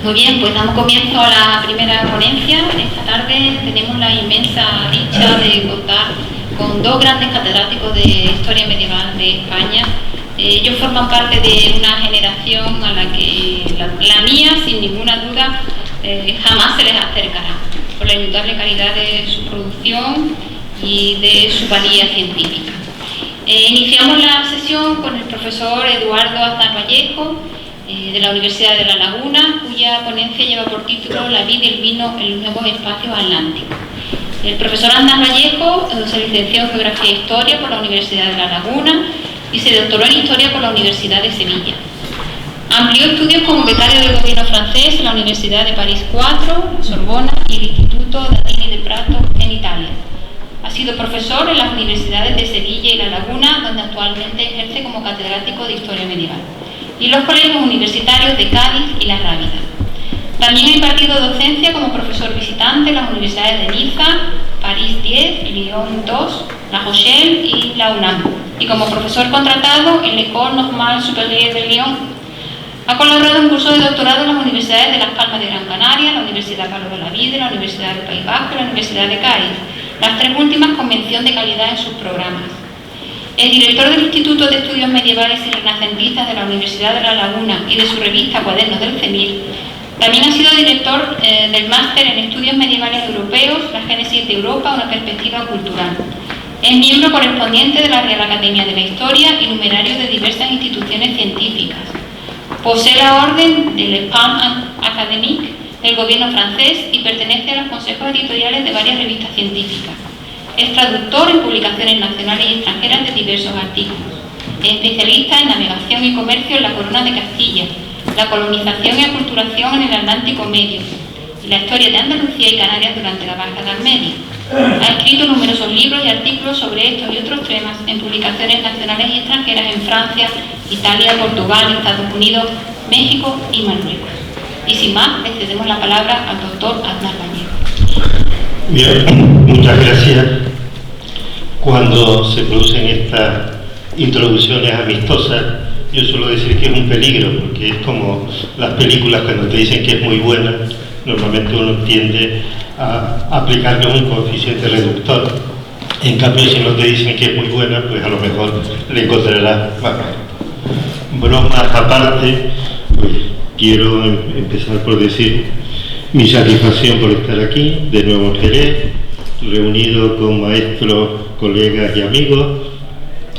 Muy bien, pues damos comienzo a la primera ponencia. Esta tarde tenemos la inmensa dicha de contar con dos grandes catedráticos de Historia Medieval de España. Ellos forman parte de una generación a la que la mía, sin ninguna duda, jamás se les acercará, por la indudable calidad de su producción y de su valía científica. Iniciamos la sesión con el profesor Eduardo Aznar Vallejo, de la Universidad de La Laguna, cuya ponencia lleva por título La vid y el vino en los nuevos espacios atlánticos. El profesor Aznar Vallejo se licenció en Geografía e Historia por la Universidad de La Laguna y se doctoró en Historia por la Universidad de Sevilla. Amplió estudios como becario del gobierno francés en la Universidad de París IV, la Sorbona y el Instituto Datini de Prato en Italia. Ha sido profesor en las universidades de Sevilla y La Laguna, donde actualmente ejerce como catedrático de Historia Medieval, y los colegios universitarios de Cádiz y La Rábida. También ha impartido docencia como profesor visitante en las universidades de Niza, París X, Lyon II, La Rochelle y la UNAM, y como profesor contratado en l'École Normale Supérieure de Lyon. Ha colaborado en cursos de doctorado en las universidades de Las Palmas de Gran Canaria, la Universidad Carlos de la Vide, la Universidad del País Vasco y la Universidad de Cádiz, las tres últimas con mención de calidad en sus programas. Es director del Instituto de Estudios Medievales y Renacentistas de la Universidad de La Laguna y de su revista Cuadernos del CEMIL. También ha sido director del Máster en Estudios Medievales Europeos, la Génesis de Europa, una perspectiva cultural. Es miembro correspondiente de la Real Academia de la Historia y numerario de diversas instituciones científicas. Posee la orden del L'Espagne Académique del gobierno francés y pertenece a los consejos editoriales de varias revistas científicas. Es traductor en publicaciones nacionales y extranjeras de diversos artículos. Es especialista en navegación y comercio en la Corona de Castilla, la colonización y aculturación en el Atlántico Medio, y la historia de Andalucía y Canarias durante la Baja Edad Media. Ha escrito numerosos libros y artículos sobre estos y otros temas en publicaciones nacionales y extranjeras en Francia, Italia, Portugal, Estados Unidos, México y Marruecos. Y sin más, le cedemos la palabra al doctor Aznar Vallejo. Bien, muchas gracias. Cuando se producen estas introducciones amistosas, yo suelo decir que es un peligro, porque es como las películas cuando te dicen que es muy buena, normalmente uno tiende a aplicarle un coeficiente reductor. En cambio, si no te dicen que es muy buena, pues a lo mejor le encontrarás. Bueno, bromas aparte, pues quiero empezar por decir mi satisfacción por estar aquí, de nuevo en Jerez, reunido con maestros, colegas y amigos,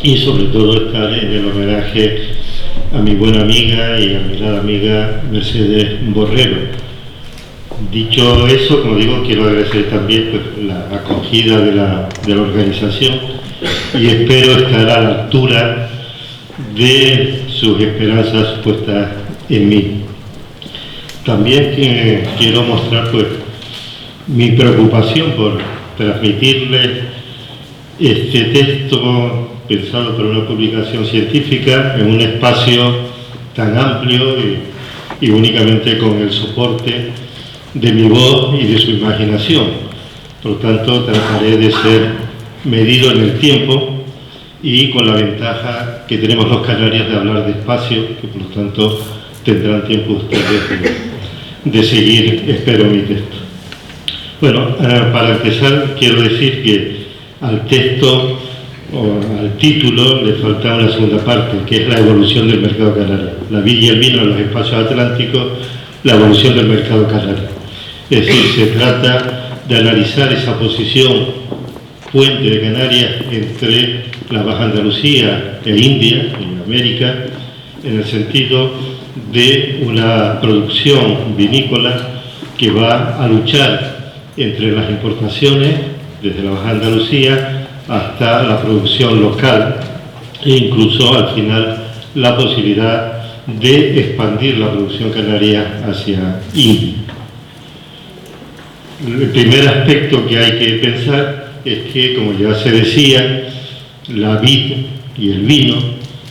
y sobre todo estar en el homenaje a mi buena amiga y admirada amiga Mercedes Borrero. Dicho eso, como digo, quiero agradecer también pues, la acogida de la organización y espero estar a la altura de sus esperanzas puestas en mí. También quiero mostrar pues, mi preocupación por transmitirles este texto pensado para una publicación científica en un espacio tan amplio y únicamente con el soporte de mi voz y de su imaginación. Por lo tanto, trataré de ser medido en el tiempo y con la ventaja que tenemos los canarios de hablar despacio, que por lo tanto tendrán tiempo ustedes de seguir, espero, mi texto. Bueno, para empezar quiero decir que al texto o al título le falta una segunda parte, que es la evolución del mercado canario. La vid y el vino en los espacios atlánticos, la evolución del mercado canario. Es decir, se trata de analizar esa posición puente de Canarias entre la Baja Andalucía e India, en América, en el sentido de una producción vinícola que va a luchar entre las importaciones desde la Baja Andalucía hasta la producción local e incluso al final la posibilidad de expandir la producción canaria hacia India. El primer aspecto que hay que pensar es que, como ya se decía, la vid y el vino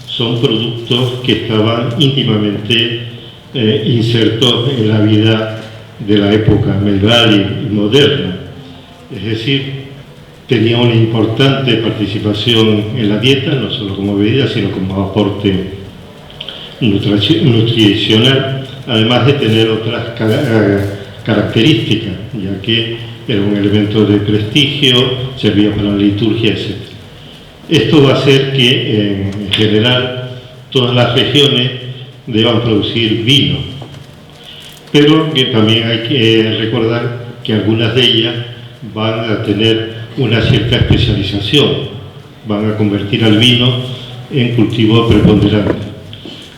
son productos que estaban íntimamente insertos en la vida de la época medieval y moderna. Es decir, tenía una importante participación en la dieta, no solo como bebida, sino como aporte nutricional además de tener otras características, ya que era un elemento de prestigio, servía para la liturgia, etc. Esto va a hacer que, en general, todas las regiones deban producir vino, pero que también hay que recordar que algunas de ellas van a tener una cierta especialización, van a convertir al vino en cultivo preponderante.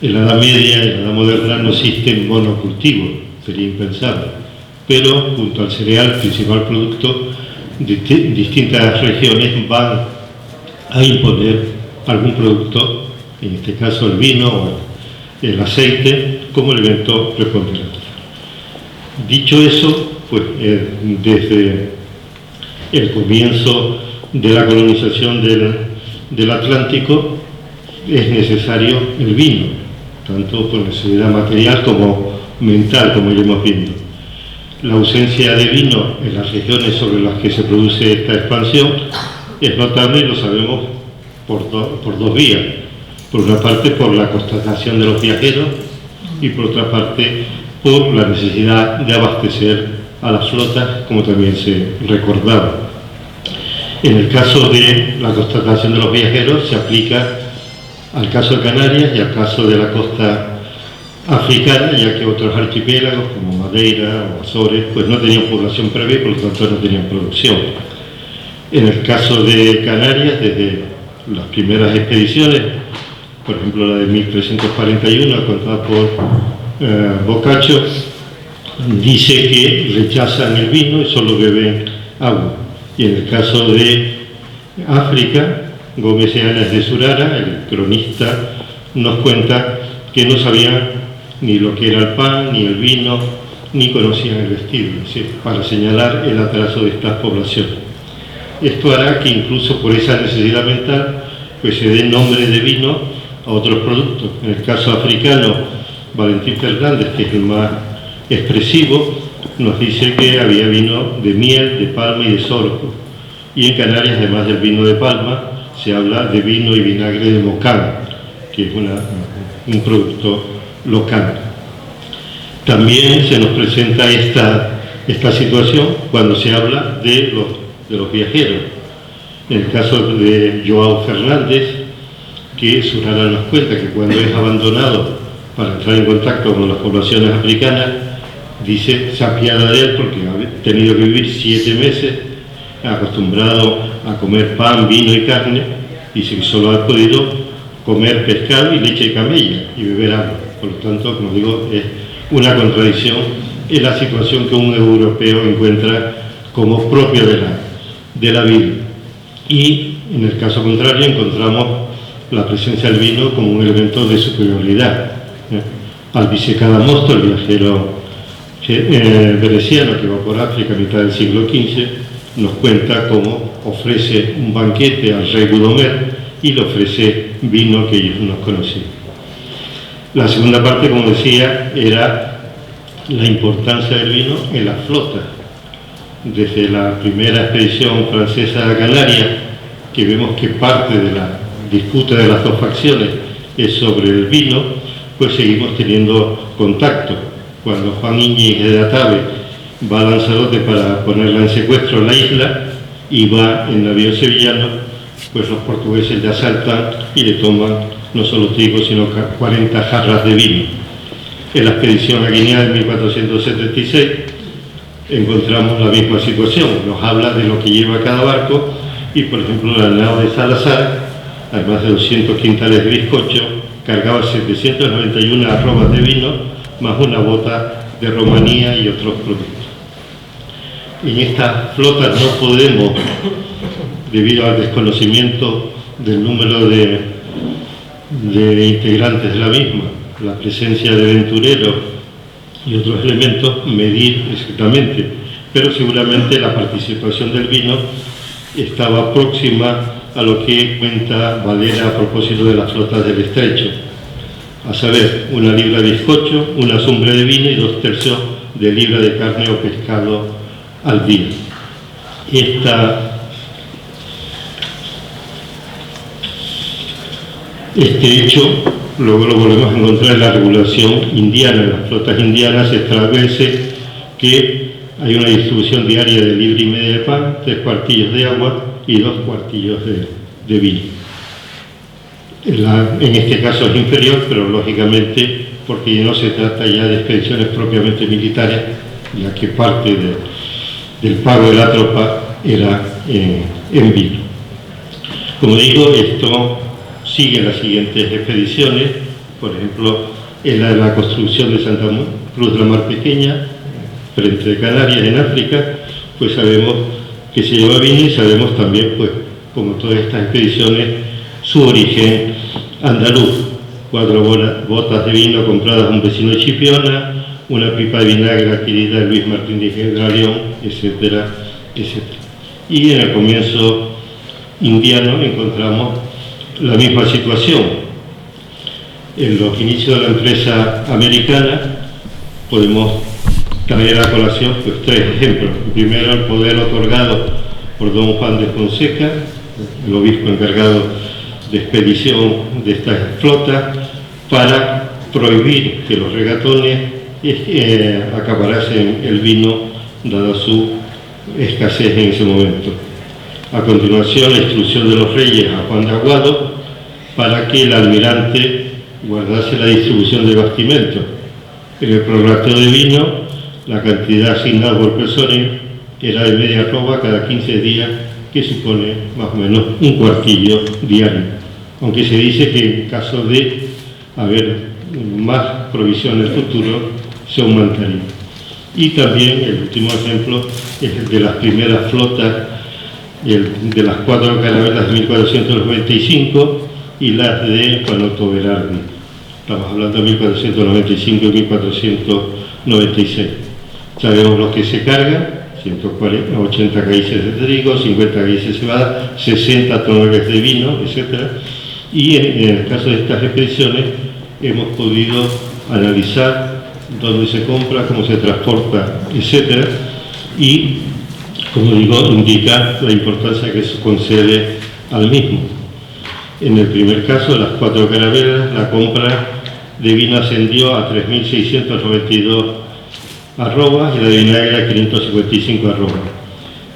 En la Edad Media y en la Edad Moderna no existen monocultivos, sería impensable, pero junto al cereal, principal producto, distintas regiones van a imponer algún producto, en este caso el vino o el aceite, como elemento preponderante. Dicho eso, pues desde el comienzo de la colonización del Atlántico es necesario el vino, tanto por necesidad material como mental, como iremos viendo. La ausencia de vino en las regiones sobre las que se produce esta expansión es notable y lo sabemos por dos vías. Por una parte, por la constatación de los viajeros y por otra parte, por la necesidad de abastecer a las flotas, como también se recordaba. En el caso de la constatación de los viajeros se aplica al caso de Canarias y al caso de la costa africana, ya que otros archipiélagos como Madeira o Azores pues no tenían población previa y por lo tanto no tenían producción. En el caso de Canarias, desde las primeras expediciones, por ejemplo la de 1341, contada por Boccaccio, dice que rechazan el vino y solo beben agua. Y en el caso de África, Gómez Eanes de Zurara, el cronista, nos cuenta que no sabían ni lo que era el pan, ni el vino, ni conocían el vestido, es decir, para señalar el atraso de estas poblaciones. Esto hará que incluso por esa necesidad mental pues se dé nombre de vino a otros productos. En el caso africano, Valentín Fernández, que es el más expresivo, nos dice que había vino de miel, de palma y de sorgo. Y en Canarias, además del vino de palma, se habla de vino y vinagre de mocán, que es un producto local. También se nos presenta esta situación cuando se habla de los viajeros. En el caso de Joao Fernández, que Zurara nos cuenta que cuando es abandonado para entrar en contacto con las poblaciones africanas, dice, se apiada de él porque ha tenido que vivir 7 meses acostumbrado a comer pan, vino y carne, dice que solo ha podido comer pescado y leche de camella y beber agua. Por lo tanto, como digo, es una contradicción en la situación que un europeo encuentra como propio de la vida. Y en el caso contrario encontramos la presencia del vino como un elemento de superioridad. Albice Cadamosto, el viajero veneciano que va por África a mitad del siglo XV, nos cuenta cómo ofrece un banquete al rey Gudomer y le ofrece vino que ellos no conocían. La segunda parte, como decía, era la importancia del vino en la flota. Desde la primera expedición francesa a Canarias, que vemos que parte de la disputa de las dos facciones es sobre el vino, pues seguimos teniendo contacto. Cuando Juan Íñiguez de Atave va a Lanzarote para ponerla en secuestro en la isla y va en navío sevillano, pues los portugueses le asaltan y le toman no solo trigo, sino 40 jarras de vino. En la expedición a Guinea de 1476 encontramos la misma situación, nos habla de lo que lleva cada barco y, por ejemplo, la nave de Salazar, además de 200 quintales de bizcocho, cargaba 791 arrobas de vino, más una bota de romanía y otros productos. En esta flota no podemos, debido al desconocimiento del número de integrantes de la misma, la presencia de aventureros y otros elementos, medir exactamente, pero seguramente la participación del vino estaba próxima a lo que cuenta Valera a propósito de las flotas del estrecho, a saber, 1 libra de bizcocho, 1 azumbre de vino y 2/3 de libra de carne o pescado al día. Este hecho luego lo volvemos a encontrar en la regulación indiana. En las flotas indianas se establece que hay una distribución diaria de libra y media de pan, 3 cuartillos de agua y 2 cuartillos de vino. En este caso es inferior, pero lógicamente porque no se trata ya de expediciones propiamente militares, ya que parte del pago de la tropa era en vino. Como digo, esto sigue en las siguientes expediciones, por ejemplo, en la construcción de Santa Cruz de la Mar Pequeña, frente de Canarias, en África, pues sabemos que se lleva vino y sabemos también, pues, como todas estas expediciones, su origen andaluz. 4 botas de vino compradas a un vecino de Chipiona, una pipa de vinagre adquirida de Luis Martín de León, etcétera, etcétera. Y en el comienzo indiano encontramos la misma situación. En los inicios de la empresa americana podemos traer a colación pues 3 ejemplos. Primero, el poder otorgado por don Juan de Fonseca, el obispo encargado de expedición de esta flota, para prohibir que los regatones acaparasen el vino, dada su escasez en ese momento. A continuación, la instrucción de los reyes a Juan de Aguado para que el almirante guardase la distribución de bastimento. En el prorrateo de vino, la cantidad asignada por persona era de media arroba cada 15 días, que supone más o menos un cuartillo diario, aunque se dice que en caso de haber más provisión en el futuro, se aumentaría. Y también el último ejemplo es el de las primeras flotas, de las 4 carabelas de 1495 y las de Juan Otto Berardi. Estamos hablando de 1495 y 1496. Sabemos los que se cargan: 80 caíces de trigo, 50 caíces de cebada, 60 toneladas de vino, etc. Y en el caso de estas expediciones hemos podido analizar dónde se compra, cómo se transporta, etc. Y, como digo, indica la importancia que se concede al mismo. En el primer caso, de las 4 carabelas, la compra de vino ascendió a 3.692 arrobas y la de vinagre a 555 arrobas.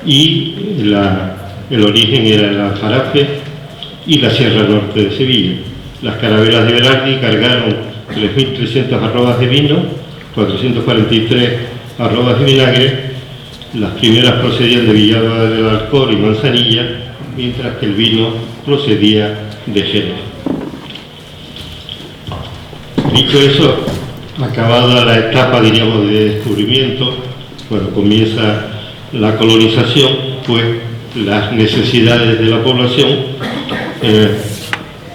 Y el origen era el Aljarafe y la Sierra Norte de Sevilla. Las carabelas de Berardi cargaron 3.300 arrobas de vino, 443 arrobas de vinagre. Las primeras procedían de Villalba del Alcor y Manzanilla, mientras que el vino procedía de Jerez. Dicho eso, acabada la etapa, diríamos, de descubrimiento, cuando comienza la colonización, pues las necesidades de la población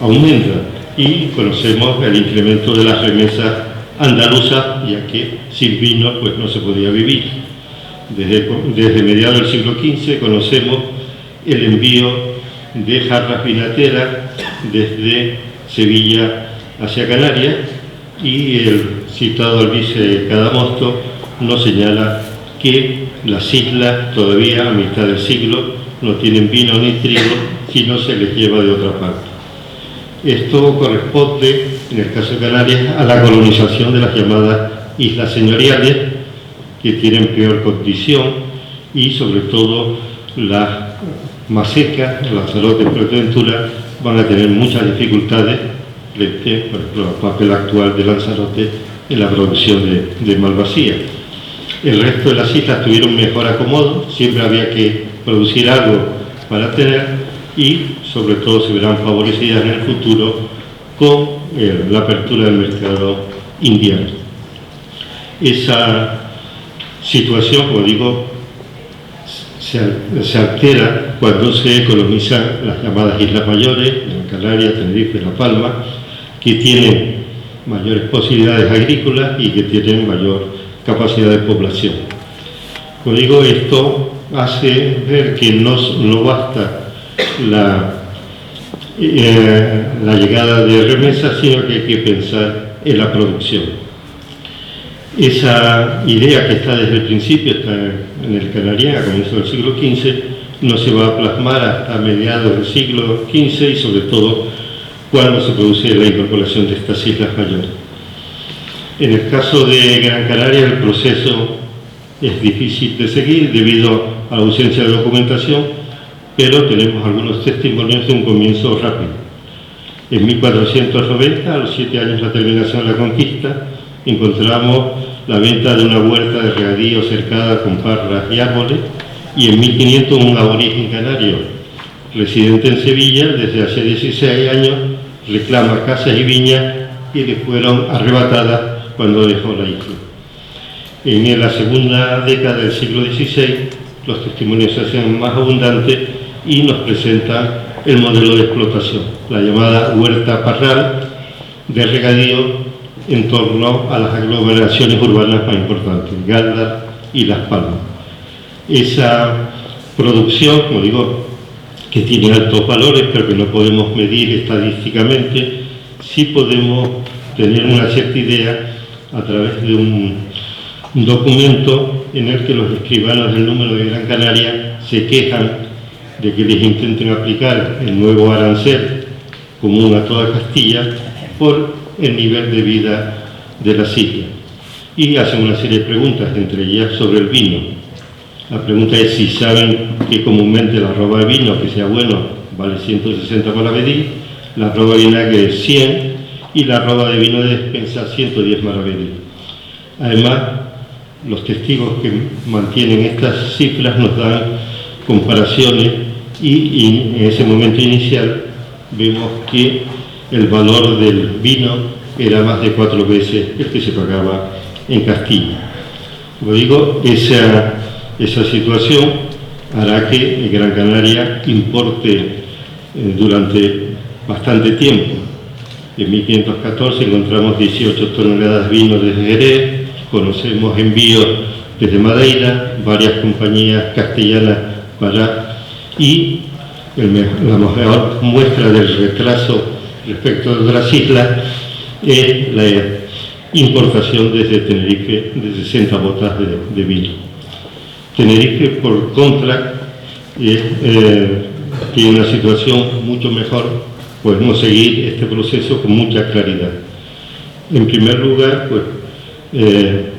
aumentan y conocemos el incremento de las remesas andaluzas, ya que sin vino pues no se podía vivir. Desde mediados del siglo XV conocemos el envío de jarras vinateras desde Sevilla hacia Canarias, y el citado Alvise Cadamosto nos señala que las islas todavía a mitad del siglo no tienen vino ni trigo, sino se les lleva de otra parte. Esto corresponde, en el caso de Canarias, a la colonización de las llamadas islas señoriales, que tienen peor condición, y sobre todo las más secas, Lanzarote y Fuerteventura, van a tener muchas dificultades frente, por ejemplo, al papel actual de Lanzarote en la producción de malvasía. El resto de las islas tuvieron mejor acomodo, siempre había que producir algo para tener, y sobre todo se verán favorecidas en el futuro con la apertura del mercado indiano. Esa situación, como digo, se altera cuando se colonizan las llamadas Islas Mayores, en Canarias, Tenerife, La Palma, que tienen mayores posibilidades agrícolas y que tienen mayor capacidad de población. Como digo, esto hace ver que no basta la llegada de remesas, sino que hay que pensar en la producción. Esa idea que está desde el principio, está en el Canarién a comienzos del siglo XV, no se va a plasmar hasta mediados del siglo XV, y sobre todo cuando se produce la incorporación de estas islas mayores. En el caso de Gran Canaria, el proceso es difícil de seguir debido a la ausencia de documentación, pero tenemos algunos testimonios de un comienzo rápido. En 1490, a los 7 años de la terminación de la conquista, encontramos la venta de una huerta de regadío cercada con parras y árboles, y en 1500 un aborigen canario, residente en Sevilla desde hace 16 años, reclama casas y viñas que le fueron arrebatadas cuando dejó la isla. En la segunda década del siglo XVI, los testimonios se hacen más abundantes y nos presentan el modelo de explotación, la llamada huerta parral de regadío en torno a las aglomeraciones urbanas más importantes, Galdar y Las Palmas. Esa producción, como digo, que tiene altos valores, pero que no podemos medir estadísticamente, sí podemos tener una cierta idea a través de un documento en el que los escribanos del número de Gran Canaria se quejan de que les intenten aplicar el nuevo arancel común a toda Castilla por el nivel de vida de las islas. Y hacen una serie de preguntas, entre ellas sobre el vino. La pregunta es si saben que comúnmente la arroba de vino, que sea bueno, vale 160 maravedí, la arroba de vinagre es 100 y la arroba de vino de despensa 110 maravedí. Además, los testigos que mantienen estas cifras nos dan comparaciones y en ese momento inicial vemos que el valor del vino era más de 4 veces el que se pagaba en Castilla. Como digo, esa situación hará que Gran Canaria importe durante bastante tiempo. En 1514 encontramos 18 toneladas de vino desde Jerez, conocemos envíos desde Madeira, varias compañías castellanas y la mejor muestra del retraso respecto de otras islas es la importación desde Tenerife de 60 botas de vino. Tenerife, por contra, tiene una situación mucho mejor. Podemos seguir este proceso con mucha claridad. En primer lugar, pues,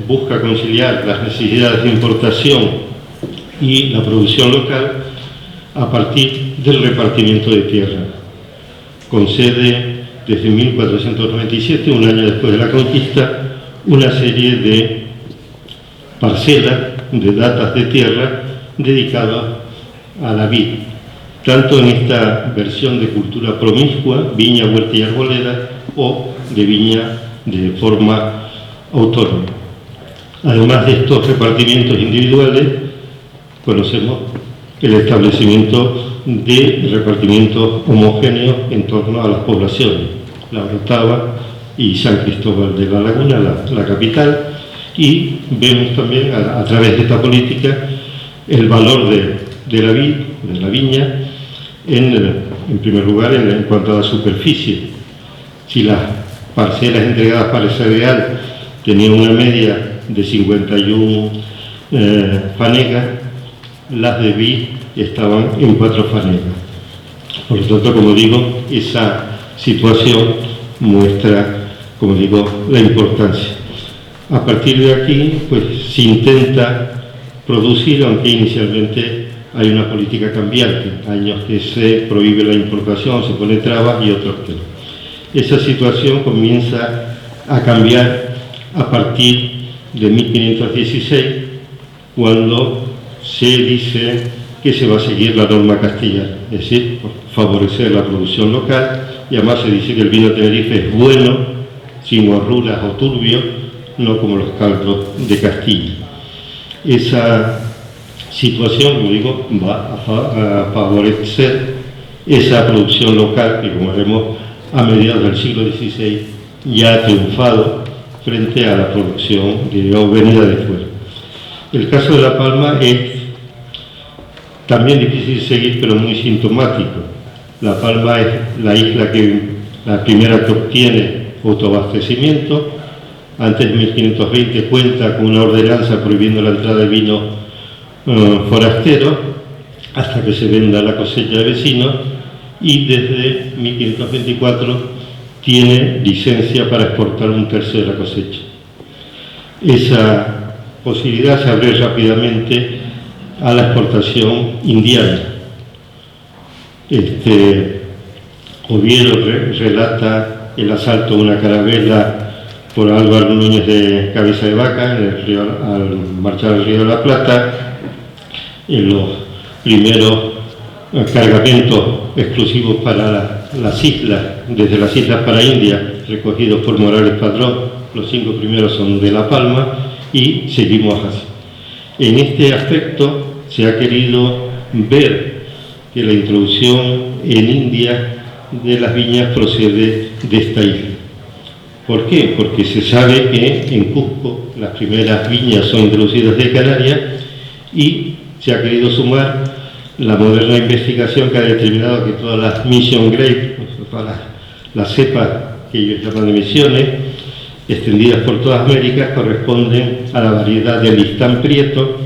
busca conciliar las necesidades de importación y la producción local a partir del repartimiento de tierra. Concede desde 1497, un año después de la conquista, una serie de parcelas, de datas de tierra dedicadas a la vid, tanto en esta versión de cultura promiscua, viña, huerta y arboleda, o de viña de forma autónoma. Además de estos repartimientos individuales, conocemos el establecimiento de repartimientos homogéneos en torno a las poblaciones, La Orotava y San Cristóbal de la Laguna, la capital, y vemos también a través de esta política el valor de la vid, de la viña, en primer lugar en cuanto a la superficie. Si las parcelas entregadas para el cereal tenían una media de 51 fanegas, las de vid estaban en 4 fanegas. Por lo tanto, como digo, esa situación muestra, como digo, la importancia. A partir de aquí, pues se intenta producir, aunque inicialmente hay una política cambiante, años que se prohíbe la importación, se pone trabas y otros que no. Esa situación comienza a cambiar a partir de 1516, cuando se dice que se va a seguir la norma castellana, es decir, favorecer la producción local, y además se dice que el vino de Tenerife es bueno, sin horruras o turbios, no como los caldos de Castilla. Esa situación, como digo, va a favorecer esa producción local que, como veremos, a mediados del siglo XVI ya ha triunfado frente a la producción venida de fuera. El caso de La Palma es también difícil de seguir, pero muy sintomático. La Palma es la primera que obtiene autoabastecimiento. Antes de 1520 cuenta con una ordenanza prohibiendo la entrada de vino forastero hasta que se venda la cosecha de vecinos, y desde 1524 tiene licencia para exportar 1/3 de la cosecha. Esa posibilidad se abrió rápidamente a la exportación indiana. Oviedo relata el asalto a una carabela por Álvaro Núñez de Cabeza de Vaca en el río, al marchar al Río de la Plata, en los primeros cargamentos exclusivos para las islas, desde las islas para India, recogidos por Morales Padrón. Los 5 primeros son de La Palma y seguimos así. En este aspecto se ha querido ver que la introducción en India de las viñas procede de esta isla. ¿Por qué? Porque se sabe que en Cusco las primeras viñas son introducidas de Canarias y se ha querido sumar la moderna investigación que ha determinado que todas las mission grapes, todas las cepas que ellos llaman de misiones, extendidas por toda América, corresponden a la variedad de Listán Prieto,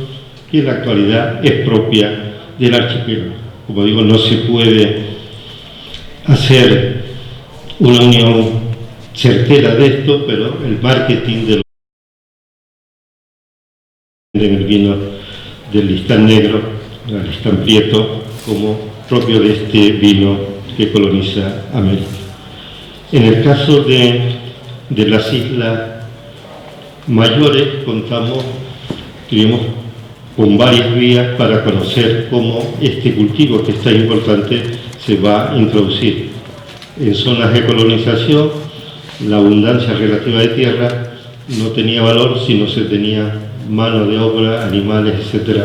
que en la actualidad es propia del archipiélago. Como digo, no se puede hacer una unión certera de esto, pero el marketing del vino del Listán Negro, el Listán Prieto, como propio de este vino que coloniza América. En el caso de las islas mayores contamos con varias vías para conocer cómo este cultivo, que es tan importante, se va a introducir. En zonas de colonización, la abundancia relativa de tierra no tenía valor si no se tenía mano de obra, animales, etc.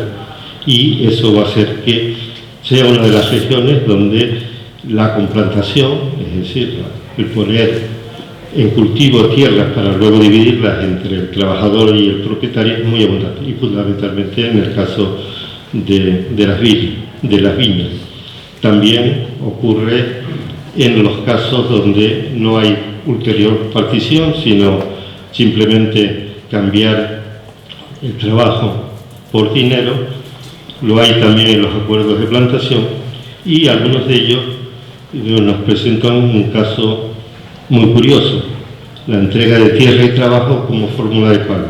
Y eso va a hacer que sea una de las regiones donde la complantación, es decir, el poner en cultivo tierras para luego dividirlas entre el trabajador y el propietario, es muy abundante, y fundamentalmente en el caso de las viñas. También ocurre en los casos donde no hay ulterior partición, sino simplemente cambiar el trabajo por dinero. Lo hay también en los acuerdos de plantación, y algunos de ellos nos presentan un caso muy curioso: la entrega de tierra y trabajo como fórmula de pago.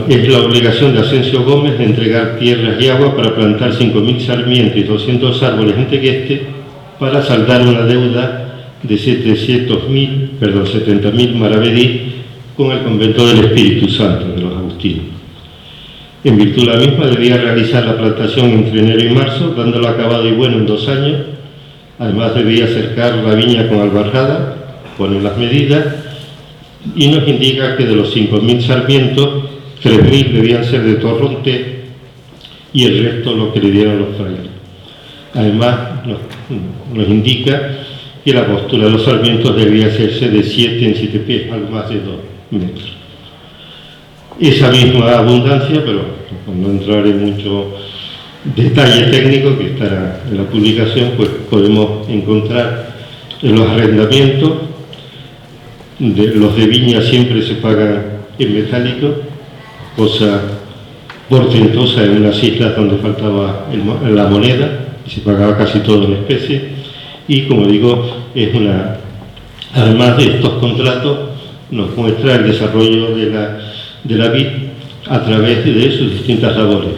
Es la obligación de Asensio Gómez de entregar tierras y agua para plantar 5.000 sarmientos y 200 árboles en Tequeste para saldar una deuda de 70.000 maravedí con el convento del Espíritu Santo de los agustinos. En virtud de la misma debía realizar la plantación entre enero y marzo, dándolo acabado y bueno en 2 años. Además debía cercar la viña con albarrada, poner las medidas, y nos indica que de los 5.000 sarmientos, 3.000 debían ser de torronte y el resto lo que le dieron los frailes. Además nos indica que la postura de los sarmientos debía hacerse de 7 en 7 pies, algo más de 2 metros. Esa misma abundancia, pero no entrar en mucho detalle técnico que estará en la publicación, pues podemos encontrar en los arrendamientos. Los de viña siempre se pagan en metálico, cosa portentosa en unas islas donde faltaba la moneda y se pagaba casi todo en especie. Y como digo, además de estos contratos, nos muestra el desarrollo de la vid a través de sus distintas labores.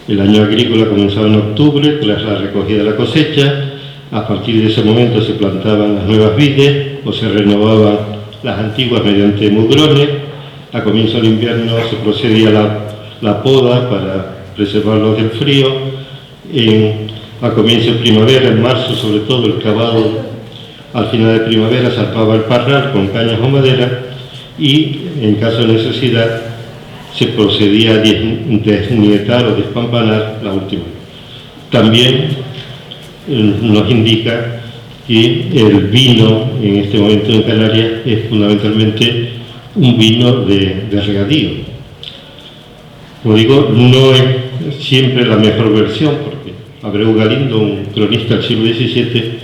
El año agrícola comenzaba en octubre, tras la recogida de la cosecha. A partir de ese momento se plantaban las nuevas vides o se renovaban las antiguas mediante mugrones. A comienzo del invierno se procedía a la poda para preservarlos del frío. A comienzo de primavera, en marzo sobre todo, el cavado al final de primavera zarpaba el parral con cañas o madera, y en caso de necesidad se procedía a desnietar o despampanar la última. También nos indica que el vino en este momento en Canarias es fundamentalmente un vino de regadío. Como digo, no es siempre la mejor versión, porque Abreu Galindo, un cronista del siglo XVII,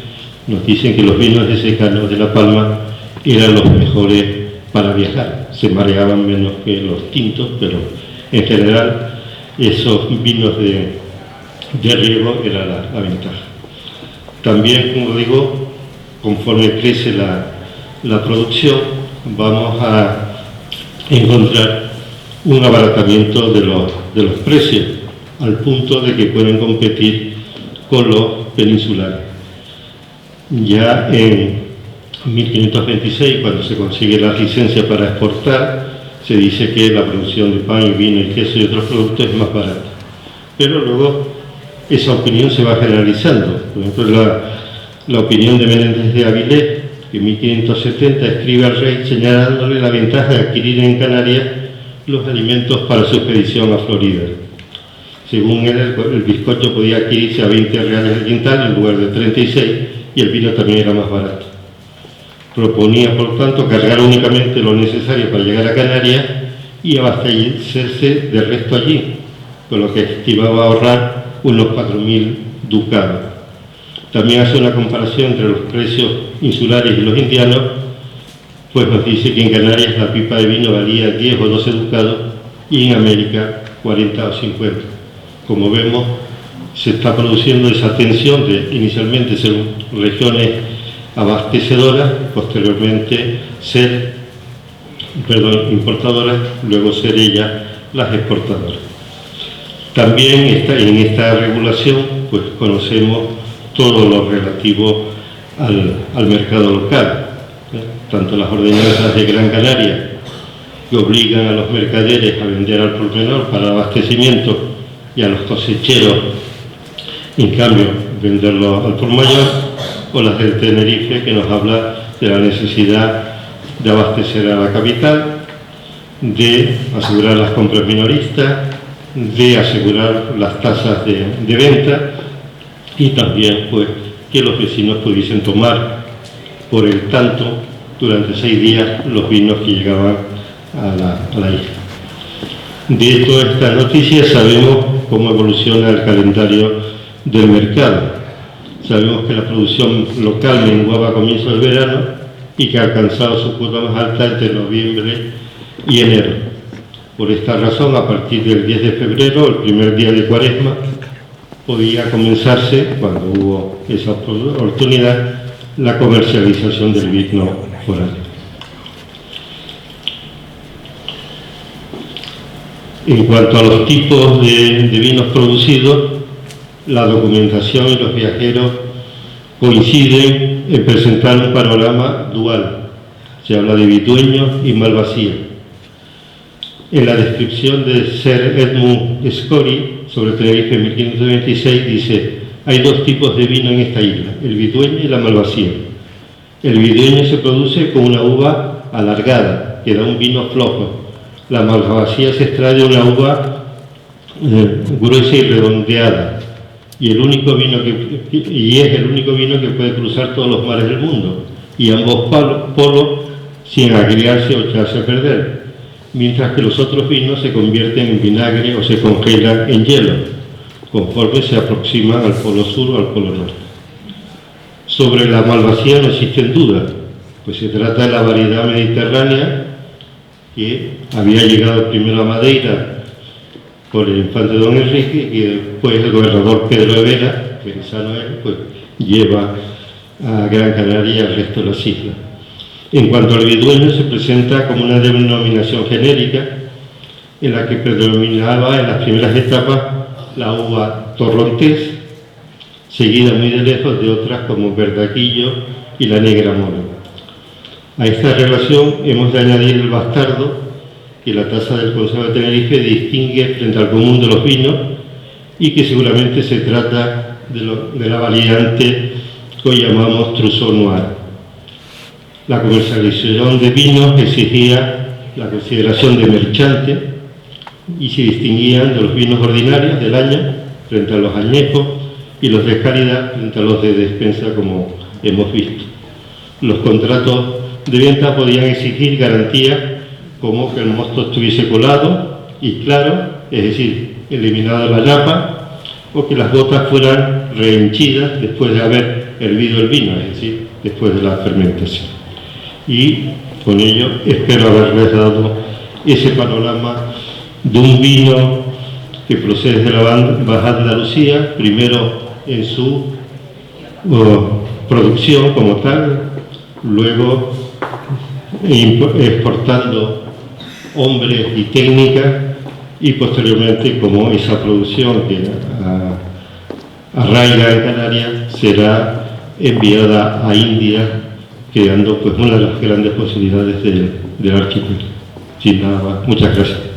nos dice que los vinos de secano de La Palma eran los mejores para viajar. Se mareaban menos que los tintos, pero en general esos vinos de riego era la ventaja. También, como digo, conforme crece la producción, vamos a encontrar un abaratamiento de los precios, al punto de que pueden competir con los peninsulares. Ya en 1526, cuando se consigue la licencia para exportar, se dice que la producción de pan y vino y queso y otros productos es más barata. Pero luego esa opinión se va generalizando. Por ejemplo, la opinión de Menéndez de Avilés, que en 1570 escribe al rey señalándole la ventaja de adquirir en Canarias los alimentos para su expedición a Florida. Según él, el bizcocho podía adquirirse a 20 reales el quintal en lugar de 36, y el vino también era más barato. Proponía, por tanto, cargar únicamente lo necesario para llegar a Canarias y abastecerse del resto allí, con lo que estimaba ahorrar unos 4.000 ducados. También hace una comparación entre los precios insulares y los indianos, pues nos dice que en Canarias la pipa de vino valía 10 o 12 ducados y en América 40 o 50. Como vemos, se está produciendo esa tensión de inicialmente ser regiones abastecedoras, posteriormente ser importadoras, luego ser ellas las exportadoras. También en esta regulación pues conocemos todo lo relativo al mercado local, tanto las ordenanzas de Gran Canaria, que obligan a los mercaderes a vender al por menor para abastecimiento y a los cosecheros, en cambio, venderlo al por mayor, o las del Tenerife, que nos habla de la necesidad de abastecer a la capital, de asegurar las compras minoristas, de asegurar las tasas de venta y también pues que los vecinos pudiesen tomar por el tanto durante 6 días los vinos que llegaban a la isla. De todas estas noticias sabemos cómo evoluciona el calendario del mercado. Sabemos que la producción local menguaba a comienzos del verano y que ha alcanzado su cuota más alta entre noviembre y enero. Por esta razón, a partir del 10 de febrero, el primer día de Cuaresma, podía comenzarse, cuando hubo esa oportunidad, la comercialización del vino foráneo. En cuanto a los tipos de vinos producidos, la documentación y los viajeros coinciden en presentar un panorama dual. Se habla de Vidueños y Malvasía. En la descripción de Sir Edmund Scory sobre Tenerife en 1526 dice: hay 2 tipos de vino en esta isla, el Vidueño y la Malvasía. El Vidueño se produce con una uva alargada, que da un vino flojo. La Malvasía se extrae de una uva gruesa y redondeada, y es el único vino que puede cruzar todos los mares del mundo, y ambos polos sin agriarse o echarse a perder, mientras que los otros vinos se convierten en vinagre o se congelan en hielo, conforme se aproximan al polo sur o al polo norte. Sobre la Malvasía no existen dudas, pues se trata de la variedad mediterránea que había llegado primero a Madeira por el infante Don Enrique, y después el gobernador Pedro de Vera, pensando él, pues lleva a Gran Canaria al resto de las islas. En cuanto al Vidueño, se presenta como una denominación genérica en la que predominaba en las primeras etapas la uva torrontés, seguida muy de lejos de otras como Verdaquillo y la Negra Mora. A esta relación hemos de añadir el bastardo, que la tasa del Consejo de Tenerife distingue frente al común de los vinos y que seguramente se trata de la variante que hoy llamamos Trousseau Noir. La comercialización de vinos exigía la consideración de merchante y se distinguían de los vinos ordinarios del año frente a los añejos y los de calidad frente a los de despensa, como hemos visto. Los contratos de venta podían exigir garantías como que el mosto estuviese colado y claro, es decir, eliminada la llapa, o que las gotas fueran rehenchidas después de haber hervido el vino, es decir, después de la fermentación. Y con ello espero haberles dado ese panorama de un vino que procede de la Baja Andalucía, primero en su producción como tal, luego exportando hombres y técnicas, y posteriormente, como esa producción que arraiga en Canarias será enviada a India, creando pues una de las grandes posibilidades del archipiélago. Sin nada más, muchas gracias.